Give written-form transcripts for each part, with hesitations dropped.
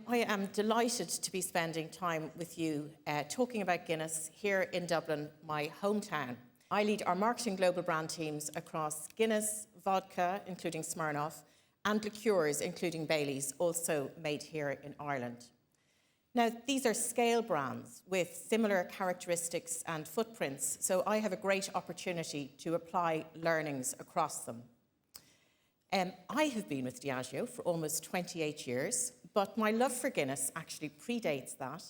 I am delighted to be spending time with you talking about Guinness here in Dublin, my hometown. I lead our marketing global brand teams across Guinness, vodka, including Smirnoff, and liqueurs, including Baileys, also made here in Ireland. Now, these are scale brands with similar characteristics and footprints, so I have a great opportunity to apply learnings across them. I have been with Diageo for almost 28 years, but my love for Guinness actually predates that,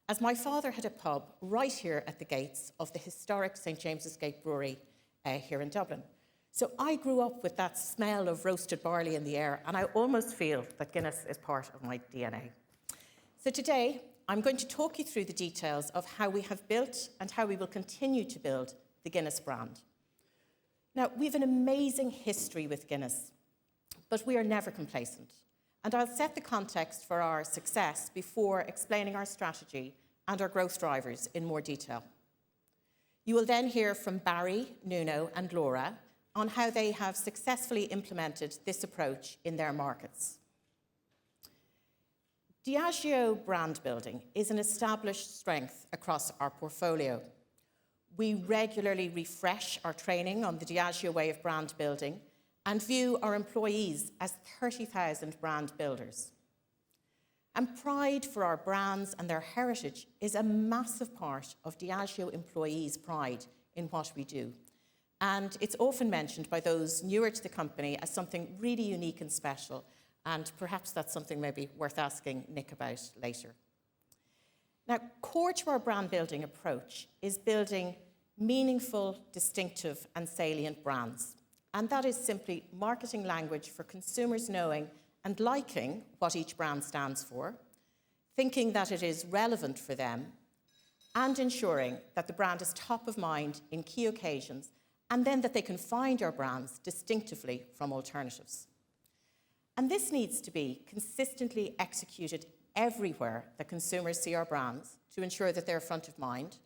as my father had a pub right here at the gates of the historic St James's Gate Brewery here in Dublin. So I grew up with that smell of roasted barley in the air, and I almost feel that Guinness is part of my DNA. So today, I'm going to talk you through the details of how we have built and how we will continue to build the Guinness brand. Now, we have an amazing history with Guinness, but we are never complacent. And I'll set the context for our success before explaining our strategy and our growth drivers in more detail. You will then hear from Barry, Nuno, and Laura on how they have successfully implemented this approach in their markets. Diageo brand building is an established strength across our portfolio. We regularly refresh our training on the Diageo way of brand building and view our employees as 30,000 brand builders. And pride for our brands and their heritage is a massive part of Diageo employees' pride in what we do. And it's often mentioned by those newer to the company as something really unique and special, and perhaps that's something maybe worth asking Nick about later. Now, core to our brand building approach is building meaningful, distinctive, and salient brands. And that is simply marketing language for consumers knowing and liking what each brand stands for, thinking that it is relevant for them, and ensuring that the brand is top of mind in key occasions, and then that they can find our brands distinctively from alternatives. And this needs to be consistently executed everywhere that consumers see our brands to ensure that they're front of mind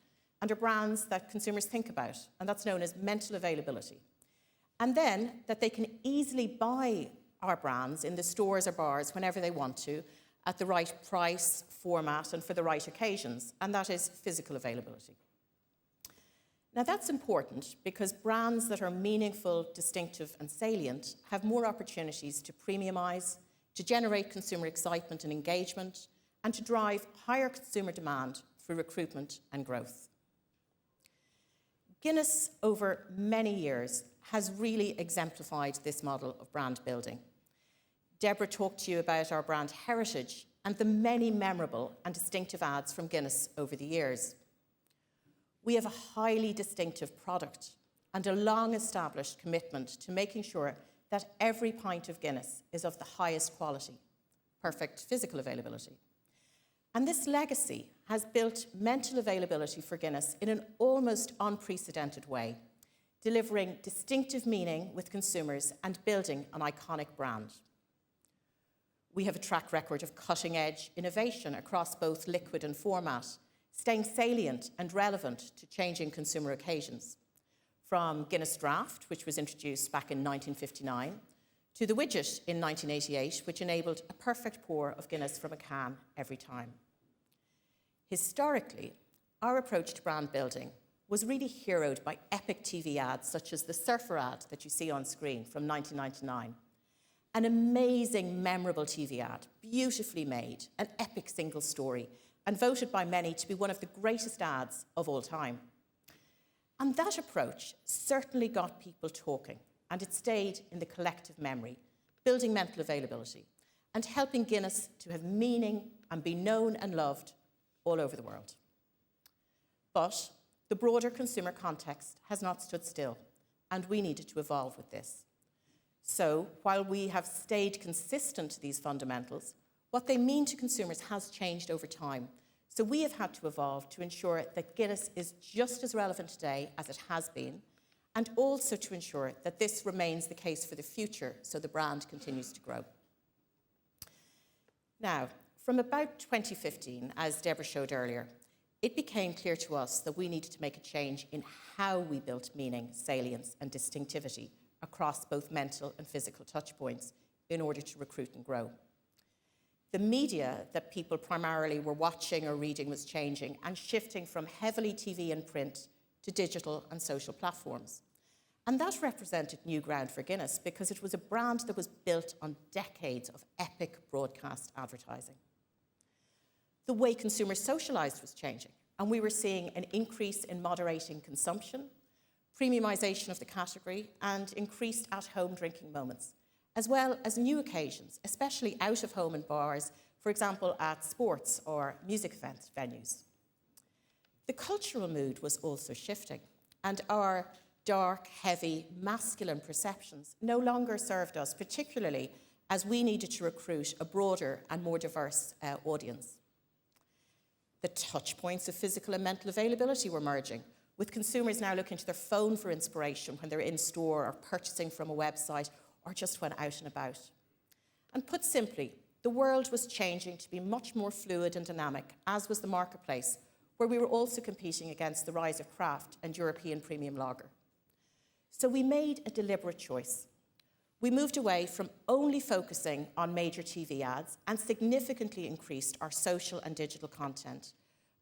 and are brands that consumers think about, and that's known as mental availability. And then that they can easily buy our brands in the stores or bars whenever they want to, at the right price, format, and for the right occasions, and that is physical availability. Now that's important because brands that are meaningful, distinctive, and salient have more opportunities to premiumize, to generate consumer excitement and engagement, and to drive higher consumer demand through recruitment and growth. Guinness, over many years, has really exemplified this model of brand building. Deborah talked to you about our brand heritage and the many memorable and distinctive ads from Guinness over the years. We have a highly distinctive product and a long-established commitment to making sure that every pint of Guinness is of the highest quality, perfect physical availability. And this legacy has built mental availability for Guinness in an almost unprecedented way, delivering distinctive meaning with consumers and building an iconic brand. We have a track record of cutting-edge innovation across both liquid and format, staying salient and relevant to changing consumer occasions. From Guinness Draught, which was introduced back in 1959, to the Widget in 1988, which enabled a perfect pour of Guinness from a can every time. Historically, our approach to brand building was really heroed by epic TV ads such as the Surfer ad that you see on screen from 1999. An amazing, memorable TV ad, beautifully made, an epic single story, and voted by many to be one of the greatest ads of all time. And that approach certainly got people talking, and it stayed in the collective memory, building mental availability, and helping Guinness to have meaning and be known and loved all over the world. But the broader consumer context has not stood still, and we needed to evolve with this. So, while we have stayed consistent to these fundamentals, what they mean to consumers has changed over time. So we have had to evolve to ensure that Guinness is just as relevant today as it has been, and also to ensure that this remains the case for the future so the brand continues to grow. Now, from about 2015, as Deborah showed earlier, it became clear to us that we needed to make a change in how we built meaning, salience, and distinctivity across both mental and physical touchpoints in order to recruit and grow. The media that people primarily were watching or reading was changing and shifting from heavily TV and print to digital and social platforms. And that represented new ground for Guinness because it was a brand that was built on decades of epic broadcast advertising. The way consumers socialised was changing, and we were seeing an increase in moderating consumption, premiumisation of the category, and increased at-home drinking moments, as well as new occasions, especially out of home in bars, for example, at sports or music event venues. The cultural mood was also shifting, and our dark, heavy, masculine perceptions no longer served us, particularly as we needed to recruit a broader and more diverse audience. The touch points of physical and mental availability were merging, with consumers now looking to their phone for inspiration when they're in store or purchasing from a website or just when out and about. And put simply, the world was changing to be much more fluid and dynamic, as was the marketplace, where we were also competing against the rise of craft and European premium lager. So we made a deliberate choice. We moved away from only focusing on major TV ads and significantly increased our social and digital content,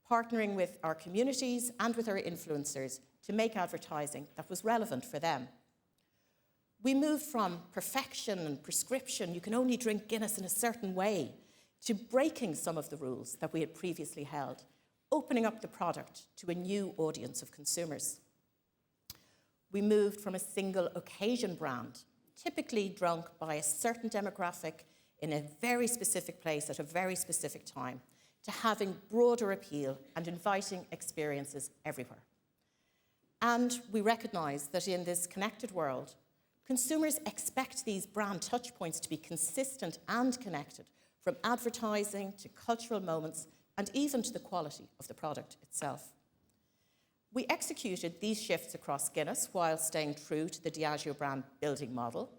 partnering with our communities and with our influencers to make advertising that was relevant for them. We moved from perfection and prescription, you can only drink Guinness in a certain way, to breaking some of the rules that we had previously held, opening up the product to a new audience of consumers. We moved from a single occasion brand, typically drunk by a certain demographic in a very specific place at a very specific time, to having broader appeal and inviting experiences everywhere. And we recognise that in this connected world, consumers expect these brand touchpoints to be consistent and connected, from advertising to cultural moments and even to the quality of the product itself. We executed these shifts across Guinness while staying true to the Diageo brand building model.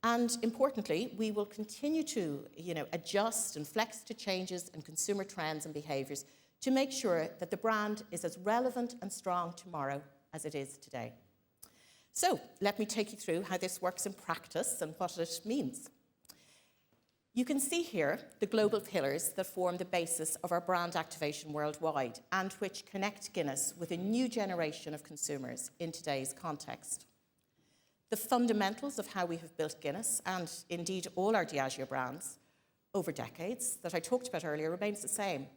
And importantly, we will continue to adjust and flex to changes in consumer trends and behaviours to make sure that the brand is as relevant and strong tomorrow as it is today. So let me take you through how this works in practice and what it means. You can see here the global pillars that form the basis of our brand activation worldwide and which connect Guinness with a new generation of consumers in today's context. The fundamentals of how we have built Guinness, and indeed all our Diageo brands, over decades that I talked about earlier remains the same.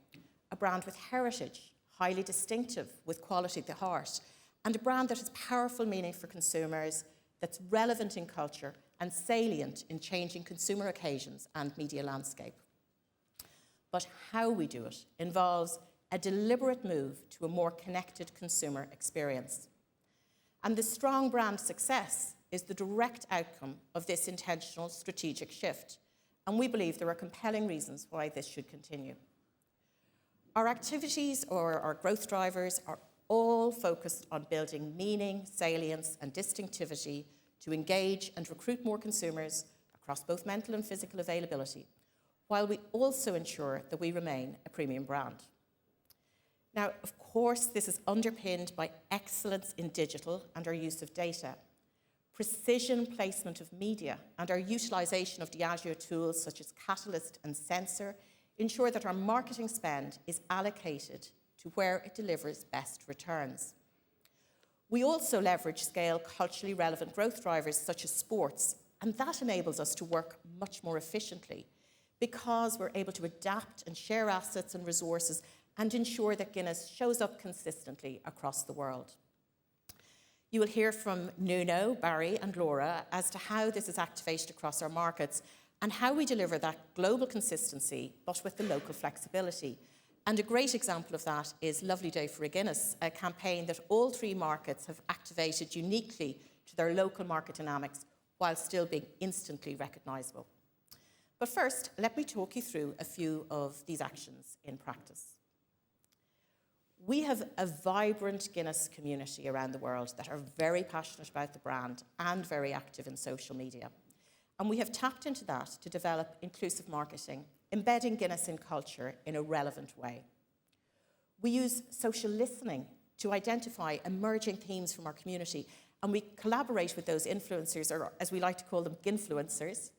A brand with heritage, highly distinctive, with quality at the heart, and a brand that has powerful meaning for consumers, that's relevant in culture and salient in changing consumer occasions and media landscape. But how we do it involves a deliberate move to a more connected consumer experience. And the strong brand success is the direct outcome of this intentional strategic shift, and we believe there are compelling reasons why this should continue. Our activities or our growth drivers are all focused on building meaning, salience, and distinctivity to engage and recruit more consumers across both mental and physical availability, while we also ensure that we remain a premium brand. Now, of course, this is underpinned by excellence in digital and our use of data, precision placement of media, and our utilisation of Diageo tools such as Catalyst and Sensor ensure that our marketing spend is allocated to where it delivers best returns. We also leverage scale culturally relevant growth drivers such as sports, and that enables us to work much more efficiently because we're able to adapt and share assets and resources and ensure that Guinness shows up consistently across the world. You will hear from Nuno, Barry, and Laura as to how this is activated across our markets and how we deliver that global consistency, but with the local flexibility. And a great example of that is Lovely Day for a Guinness, a campaign that all three markets have activated uniquely to their local market dynamics while still being instantly recognisable. But first, let me talk you through a few of these actions in practice. We have a vibrant Guinness community around the world that are very passionate about the brand and very active in social media. And we have tapped into that to develop inclusive marketing, embedding Guinness in culture in a relevant way. We use social listening to identify emerging themes from our community, and we collaborate with those influencers, or as we like to call them, ginfluencers,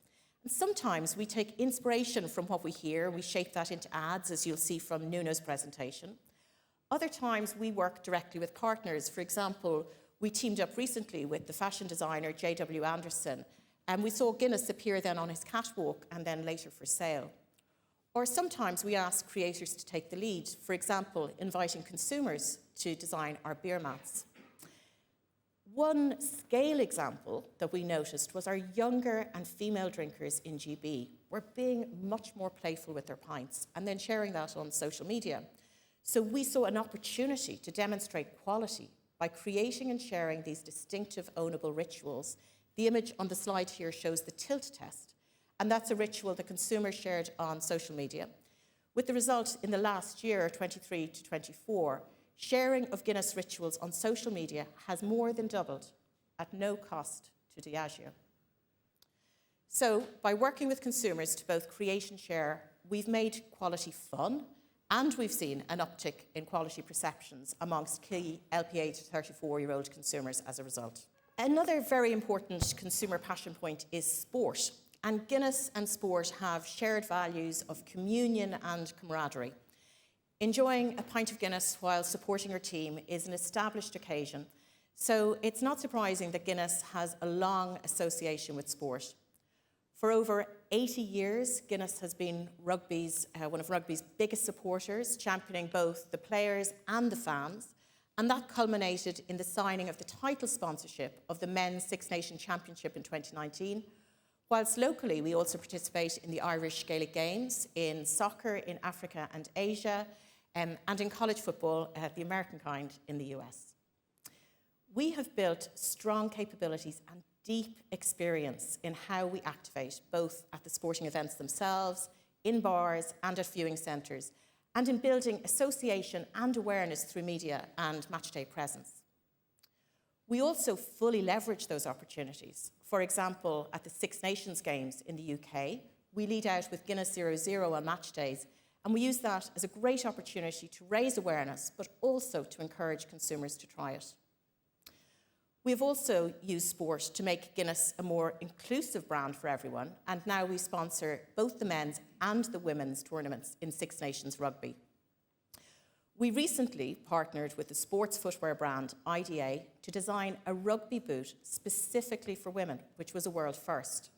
And sometimes we take inspiration from what we hear and we shape that into ads, as you'll see from Nuno's presentation. Other times we work directly with partners. For example, we teamed up recently with the fashion designer J.W. Anderson, and we saw Guinness appear then on his catwalk and then later for sale. Or sometimes we ask creators to take the lead, for example, inviting consumers to design our beer mats. One scale example that we noticed was our younger and female drinkers in GB were being much more playful with their pints and then sharing that on social media. So we saw an opportunity to demonstrate quality by creating and sharing these distinctive ownable rituals. The image on the slide here shows the tilt test, and that's a ritual that consumers shared on social media. With the result in the last year, 23 to 24, sharing of Guinness rituals on social media has more than doubled at no cost to Diageo. So by working with consumers to both create and share, we've made quality fun, and we've seen an uptick in quality perceptions amongst key LPA to 34-year-old consumers as a result. Another very important consumer passion point is sport. And Guinness and sport have shared values of communion and camaraderie. Enjoying a pint of Guinness while supporting your team is an established occasion, so it's not surprising that Guinness has a long association with sport. For over 80 years, Guinness has been one of rugby's biggest supporters, championing both the players and the fans, and that culminated in the signing of the title sponsorship of the Men's Six Nations Championship in 2019, whilst locally we also participate in the Irish Gaelic Games, in soccer in Africa and Asia, and in college football, the American kind, in the US. We have built strong capabilities and deep experience in how we activate, both at the sporting events themselves, in bars and at viewing centres, and in building association and awareness through media and matchday presence. We also fully leverage those opportunities. For example, at the Six Nations Games in the UK, we lead out with Guinness 00 on match days, and we use that as a great opportunity to raise awareness, but also to encourage consumers to try it. We have also used sport to make Guinness a more inclusive brand for everyone, and now we sponsor both the men's and the women's tournaments in Six Nations Rugby. We recently partnered with the sports footwear brand IDA to design a rugby boot specifically for women, which was a world first.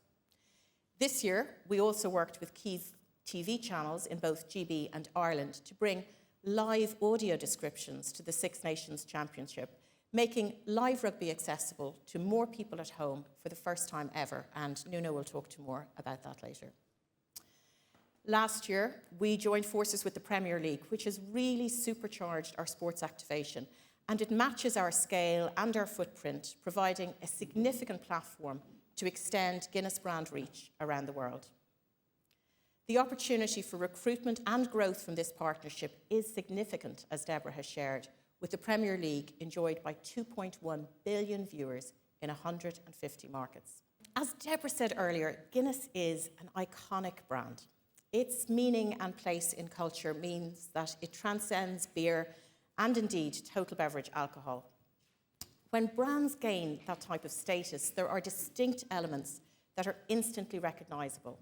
This year, we also worked with key TV channels in both GB and Ireland to bring live audio descriptions to the Six Nations Championship, making live rugby accessible to more people at home for the first time ever, and Nuno will talk to more about that later. Last year, we joined forces with the Premier League, which has really supercharged our sports activation, and it matches our scale and our footprint, providing a significant platform to extend Guinness brand reach around the world. The opportunity for recruitment and growth from this partnership is significant, as Deborah has shared, with the Premier League enjoyed by 2.1 billion viewers in 150 markets. As Deborah said earlier, Guinness is an iconic brand. Its meaning and place in culture means that it transcends beer and indeed total beverage alcohol. When brands gain that type of status, there are distinct elements that are instantly recognisable,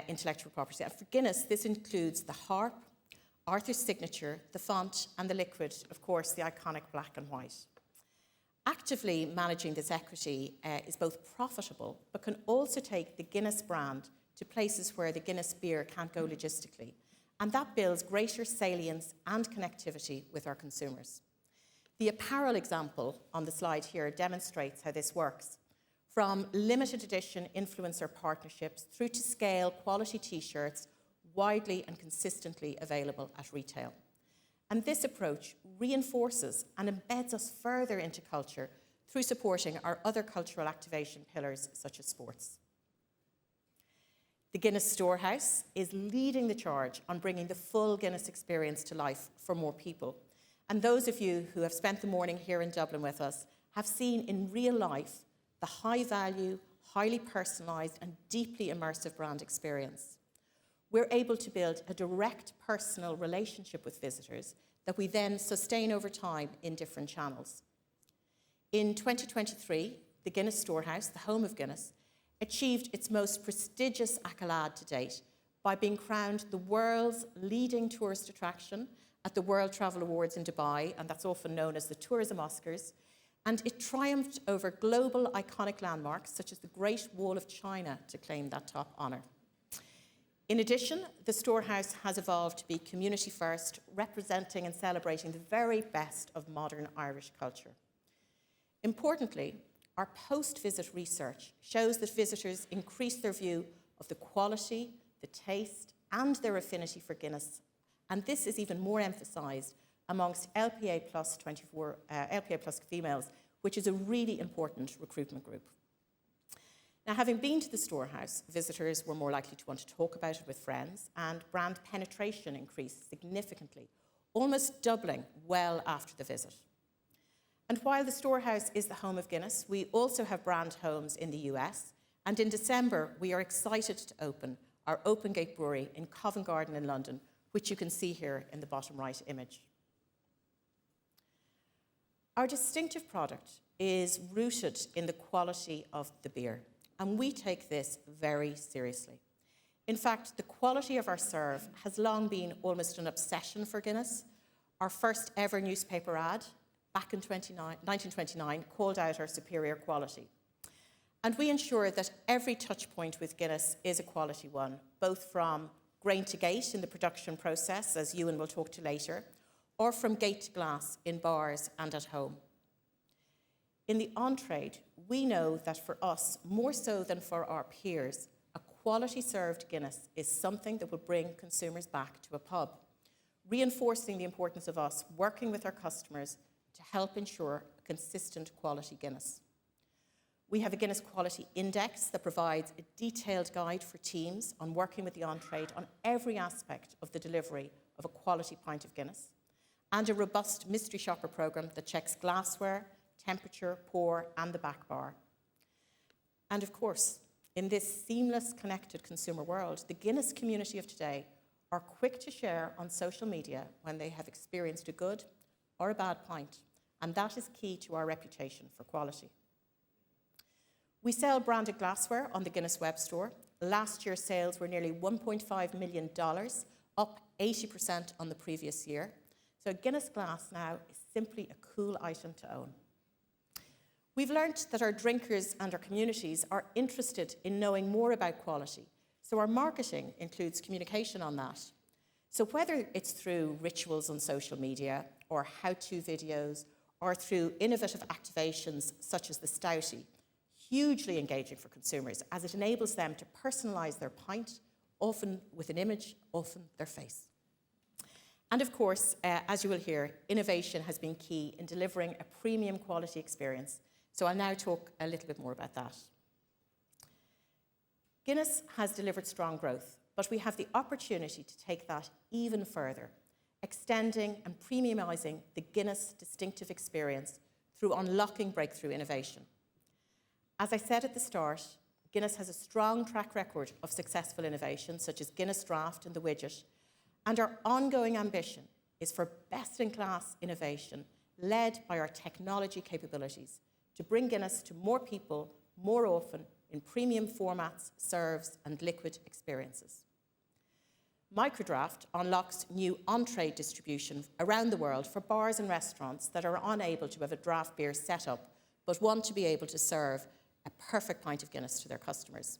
intellectual property. And for Guinness, this includes the harp, Arthur's signature, the font, and the liquid, of course, the iconic black and white. Actively managing this equity is both profitable, but can also take the Guinness brand to places where the Guinness beer can't go logistically. And that builds greater salience and connectivity with our consumers. The apparel example on the slide here demonstrates how this works. From limited edition influencer partnerships through to scale quality t-shirts, widely and consistently available at retail. And this approach reinforces and embeds us further into culture through supporting our other cultural activation pillars such as sports. The Guinness Storehouse is leading the charge on bringing the full Guinness experience to life for more people. And those of you who have spent the morning here in Dublin with us have seen in real life the high value, highly personalised and deeply immersive brand experience. We're able to build a direct personal relationship with visitors that we then sustain over time in different channels. In 2023, the Guinness Storehouse, the home of Guinness, achieved its most prestigious accolade to date by being crowned the world's leading tourist attraction at the World Travel Awards in Dubai, and that's often known as the Tourism Oscars, and it triumphed over global iconic landmarks such as the Great Wall of China to claim that top honour. In addition, the Storehouse has evolved to be community first, representing and celebrating the very best of modern Irish culture. Importantly, our post-visit research shows that visitors increase their view of the quality, the taste, and their affinity for Guinness. And this is even more emphasised amongst LPA plus females, which is a really important recruitment group. Now, having been to the Storehouse, visitors were more likely to want to talk about it with friends, and brand penetration increased significantly, almost doubling well after the visit. And while the Storehouse is the home of Guinness, we also have brand homes in the US, and in December, we are excited to open our Open Gate Brewery in Covent Garden in London, which you can see here in the bottom right image. Our distinctive product is rooted in the quality of the beer, and we take this very seriously. In fact, the quality of our serve has long been almost an obsession for Guinness. Our first ever newspaper ad, back in 1929, called out our superior quality. And we ensure that every touch point with Guinness is a quality one, both from grain to gate in the production process, as Ewan will talk to later, or from gate to glass in bars and at home. In the on-trade, we know that for us, more so than for our peers, a quality served Guinness is something that will bring consumers back to a pub, reinforcing the importance of us working with our customers to help ensure a consistent quality Guinness. We have a Guinness Quality Index that provides a detailed guide for teams on working with the on-trade on every aspect of the delivery of a quality pint of Guinness, and a robust mystery shopper programme that checks glassware, temperature, pour, and the back bar. And of course, in this seamless, connected consumer world, the Guinness community of today are quick to share on social media when they have experienced a good or a bad pint, and that is key to our reputation for quality. We sell branded glassware on the Guinness web store. Last year's sales were nearly $1.5 million, up 80% on the previous year. So Guinness glass now is simply a cool item to own. We've learnt that our drinkers and our communities are interested in knowing more about quality, so our marketing includes communication on that. So whether it's through rituals on social media, or how-to videos, or through innovative activations such as the Stoutie, hugely engaging for consumers as it enables them to personalise their pint, often with an image, often their face. And of course, as you will hear, innovation has been key in delivering a premium quality experience. So I'll now talk a little bit more about that. Guinness has delivered strong growth, but we have the opportunity to take that even further, extending and premiumising the Guinness distinctive experience through unlocking breakthrough innovation. As I said at the start, Guinness has a strong track record of successful innovation, such as Guinness Draught and the Widget, and our ongoing ambition is for best-in-class innovation led by our technology capabilities to bring Guinness to more people, more often, in premium formats, serves, and liquid experiences. Microdraft unlocks new on-trade distribution around the world for bars and restaurants that are unable to have a draft beer set up, but want to be able to serve a perfect pint of Guinness to their customers.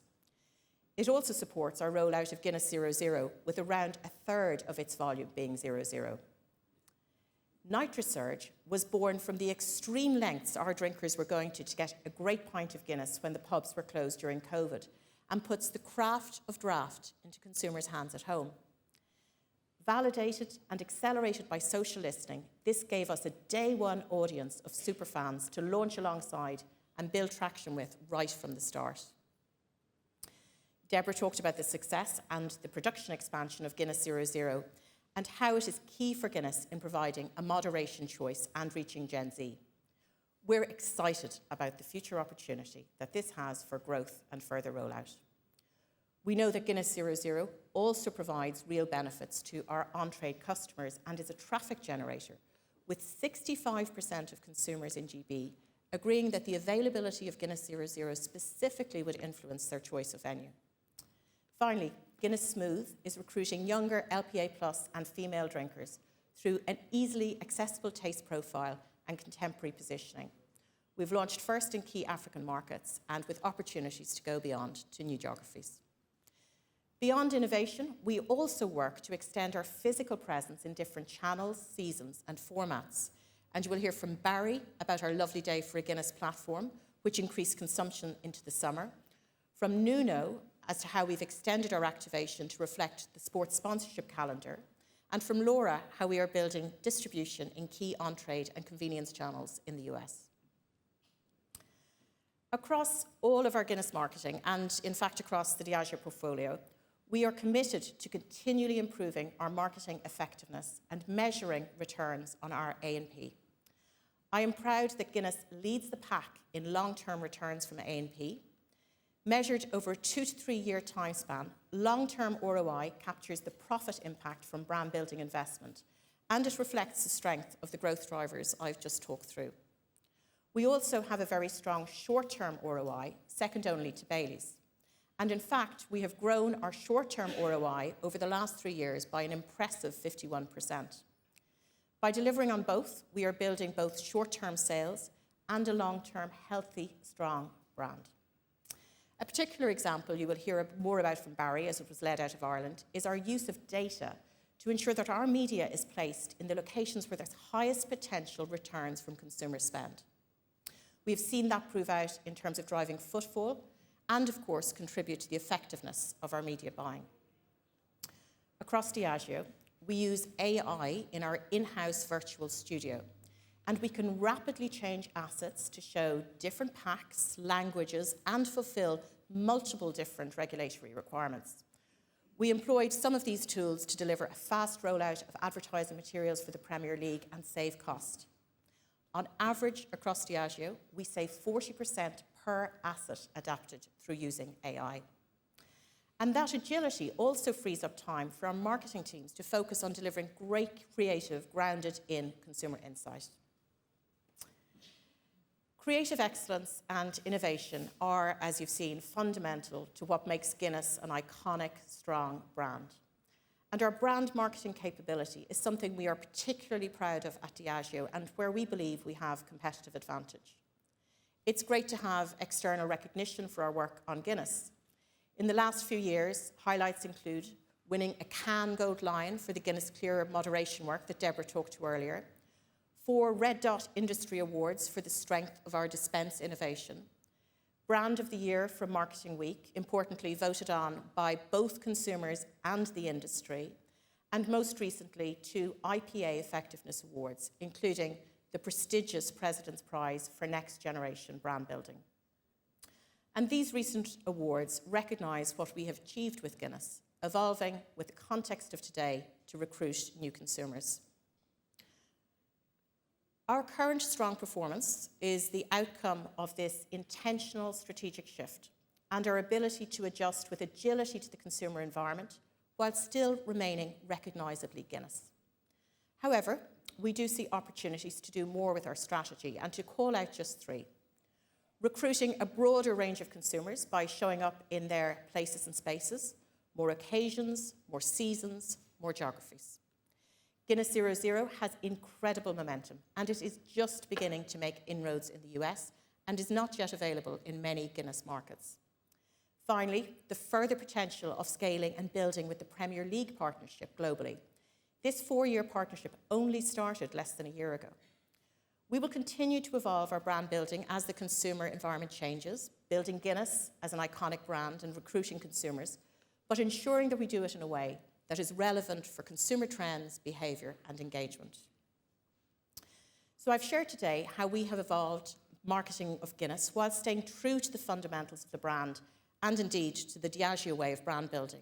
It also supports our rollout of Guinness 0.0, with around a third of its volume being 0.0. NitroSurge was born from the extreme lengths our drinkers were going to get a great pint of Guinness when the pubs were closed during COVID, and puts the craft of draft into consumers' hands at home. Validated and accelerated by social listening, this gave us a day-one audience of superfans to launch alongside and build traction with right from the start. Deborah talked about the success and the production expansion of Guinness 0.0 and how it is key for Guinness in providing a moderation choice and reaching Gen Z. We're excited about the future opportunity that this has for growth and further rollout. We know that Guinness 0.0 also provides real benefits to our on-trade customers and is a traffic generator, with 65% of consumers in GB agreeing that the availability of Guinness 0.0 specifically would influence their choice of venue. Finally, Guinness Smooth is recruiting younger LPA plus and female drinkers through an easily accessible taste profile and contemporary positioning. We've launched first in key African markets and with opportunities to go beyond to new geographies. Beyond innovation, we also work to extend our physical presence in different channels, seasons, and formats. And you will hear from Barry about our Lovely Day for a Guinness platform, which increased consumption into the summer. From Nuno as to how we've extended our activation to reflect the sports sponsorship calendar. And from Laura, how we are building distribution in key on-trade and convenience channels in the US. Across all of our Guinness marketing, and in fact across the Diageo portfolio, we are committed to continually improving our marketing effectiveness and measuring returns on our A&P. I am proud that Guinness leads the pack in long-term returns from A&P. Measured over a 2 to 3 year time span, long-term ROI captures the profit impact from brand building investment, and it reflects the strength of the growth drivers I've just talked through. We also have a very strong short-term ROI, second only to Baileys. And in fact, we have grown our short-term ROI over the last 3 years by an impressive 51%. By delivering on both, we are building both short-term sales and a long-term, healthy, strong brand. A particular example you will hear more about from Barry, as it was led out of Ireland, is our use of data to ensure that our media is placed in the locations where there's highest potential returns from consumer spend. We've seen that prove out in terms of driving footfall and, of course, contribute to the effectiveness of our media buying. Across Diageo, we use AI in our in-house virtual studio, and we can rapidly change assets to show different packs, languages, and fulfill multiple different regulatory requirements. We employed some of these tools to deliver a fast rollout of advertising materials for the Premier League and save cost. On average, across Diageo, we save 40% per asset adapted through using AI. And that agility also frees up time for our marketing teams to focus on delivering great creative grounded in consumer insight. Creative excellence and innovation are, as you've seen, fundamental to what makes Guinness an iconic, strong brand. And our brand marketing capability is something we are particularly proud of at Diageo and where we believe we have competitive advantage. It's great to have external recognition for our work on Guinness. In the last few years, highlights include winning a Cannes Gold Lion for the Guinness Clear moderation work that Deborah talked to earlier, 4 Red Dot Industry Awards for the strength of our dispense innovation, Brand of the Year from Marketing Week, importantly voted on by both consumers and the industry, and most recently 2 IPA Effectiveness Awards, including the prestigious President's Prize for Next Generation Brand Building. And these recent awards recognise what we have achieved with Guinness, evolving with the context of today to recruit new consumers. Our current strong performance is the outcome of this intentional strategic shift and our ability to adjust with agility to the consumer environment while still remaining recognisably Guinness. However, we do see opportunities to do more with our strategy and to call out just 3. Recruiting a broader range of consumers by showing up in their places and spaces, more occasions, more seasons, more geographies. Guinness 0.0 has incredible momentum, and it is just beginning to make inroads in the US and is not yet available in many Guinness markets. Finally, the further potential of scaling and building with the Premier League partnership globally. This 4-year partnership only started less than a year ago. We will continue to evolve our brand building as the consumer environment changes, building Guinness as an iconic brand and recruiting consumers, but ensuring that we do it in a way that is relevant for consumer trends, behaviour and engagement. So I've shared today how we have evolved marketing of Guinness while staying true to the fundamentals of the brand and indeed to the Diageo way of brand building,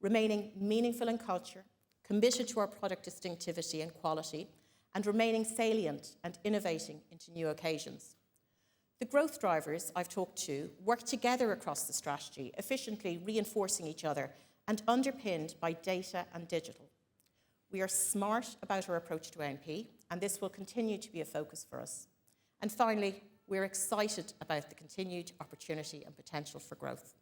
remaining meaningful in culture, committed to our product distinctivity and quality, and remaining salient and innovating into new occasions. The growth drivers I've talked to work together across the strategy, efficiently reinforcing each other and underpinned by data and digital. We are smart about our approach to A&P, and this will continue to be a focus for us. And finally, we're excited about the continued opportunity and potential for growth.